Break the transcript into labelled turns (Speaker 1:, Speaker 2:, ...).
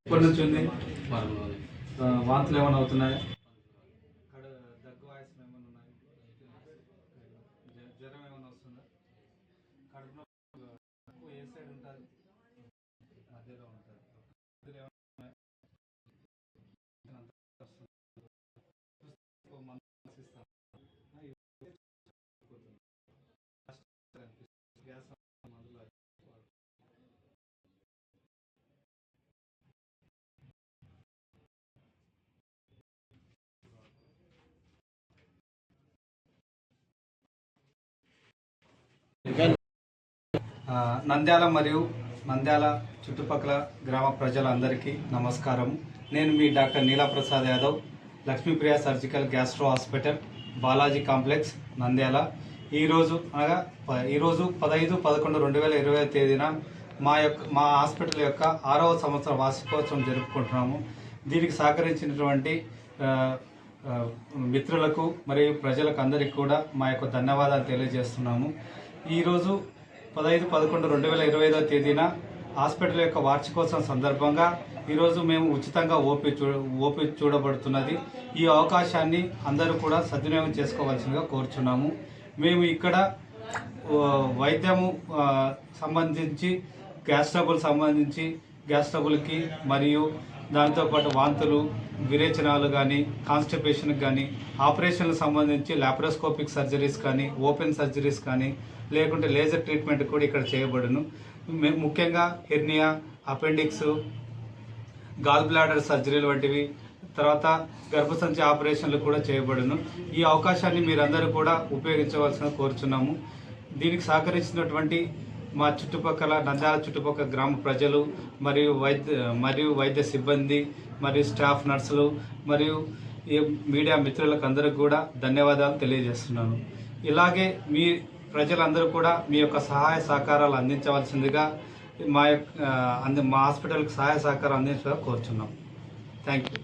Speaker 1: ఇప్పటి నుంచి ఉంది వాంతులు ఏమైనా అవుతున్నాయా? దగ్గు వాయిస్ ఏమైనా ఉన్నాయి? జ్వరం ఏమైనా వస్తుందా? కడుపులో ఏ సైడ్ ఉంటుంది? మధ్యలో ఉంటుంది. నంద్యాల మరియు నంద్యాల చుట్టుపక్కల గ్రామ ప్రజలందరికీ నమస్కారం. నేను మీ doctor Neelaprasad Yadav, Lakshmipriya surgical gastro hospital, Balaji complex, Nandyala. ఈరోజు 15/11/2020 తేదీన మా హాస్పిటల్ యొక్క 6వ సంవత్సర వార్షికోత్సవం జరుపుకుంటున్నాము. దీనికి సహకరించినటువంటి మిత్రులకు మరియు ప్రజలకు అందరికీ కూడా మా యొక్క ధన్యవాదాలు తెలియజేస్తున్నాము. ఈరోజు 15/11/2020 తేదీన హాస్పిటల్ యొక్క వార్షికోత్సవం సందర్భంగా ఈరోజు మేము ఉచితంగా ఓపీ చూడబడుతున్నది. ఈ అవకాశాన్ని అందరూ కూడా సద్వినియోగం చేసుకోవాల్సిందిగా కోరుచున్నాము. మేము ఇక్కడ వైద్యము సంబంధించి గ్యాస్ ట్రబుల్కి మరియు దాంతోపాటు వాంతులు, విరేచనాలు కానీ, కాన్స్టిపేషన్కి కానీ, ఆపరేషన్లకు సంబంధించి లాప్రోస్కోపిక్ సర్జరీస్ కానీ, ఓపెన్ సర్జరీస్ కానీ, లేకుంటే లేజర్ ట్రీట్మెంట్ కూడా ఇక్కడ చేయబడును. ముఖ్యంగా హెర్నియా, అపెండిక్స్, గాల్ బ్లాడర్ సర్జరీలు వంటివి, తర్వాత గర్భసంచి ఆపరేషన్లు కూడా చేయబడును. ఈ అవకాశాన్ని మీరందరూ కూడా ఉపయోగించవలసిందిగా కోరుచున్నాము. దీనికి సహకరించినటువంటి మా చుట్టుపక్కల నంద్యాల చుట్టుపక్కల గ్రామ ప్రజలు మరియు వైద్య సిబ్బంది మరియు స్టాఫ్ నర్సులు మరియు మీడియా మిత్రులకు అందరికీ కూడా ధన్యవాదాలు తెలియజేస్తున్నాను. ఇలాగే మీ ప్రజలందరూ కూడా మీ యొక్క సహాయ సహకారాలు అందించవలసిందిగా మా హాస్పిటల్కి సహాయ సహకారం అందించగా కోరుచున్నాం. Thank you.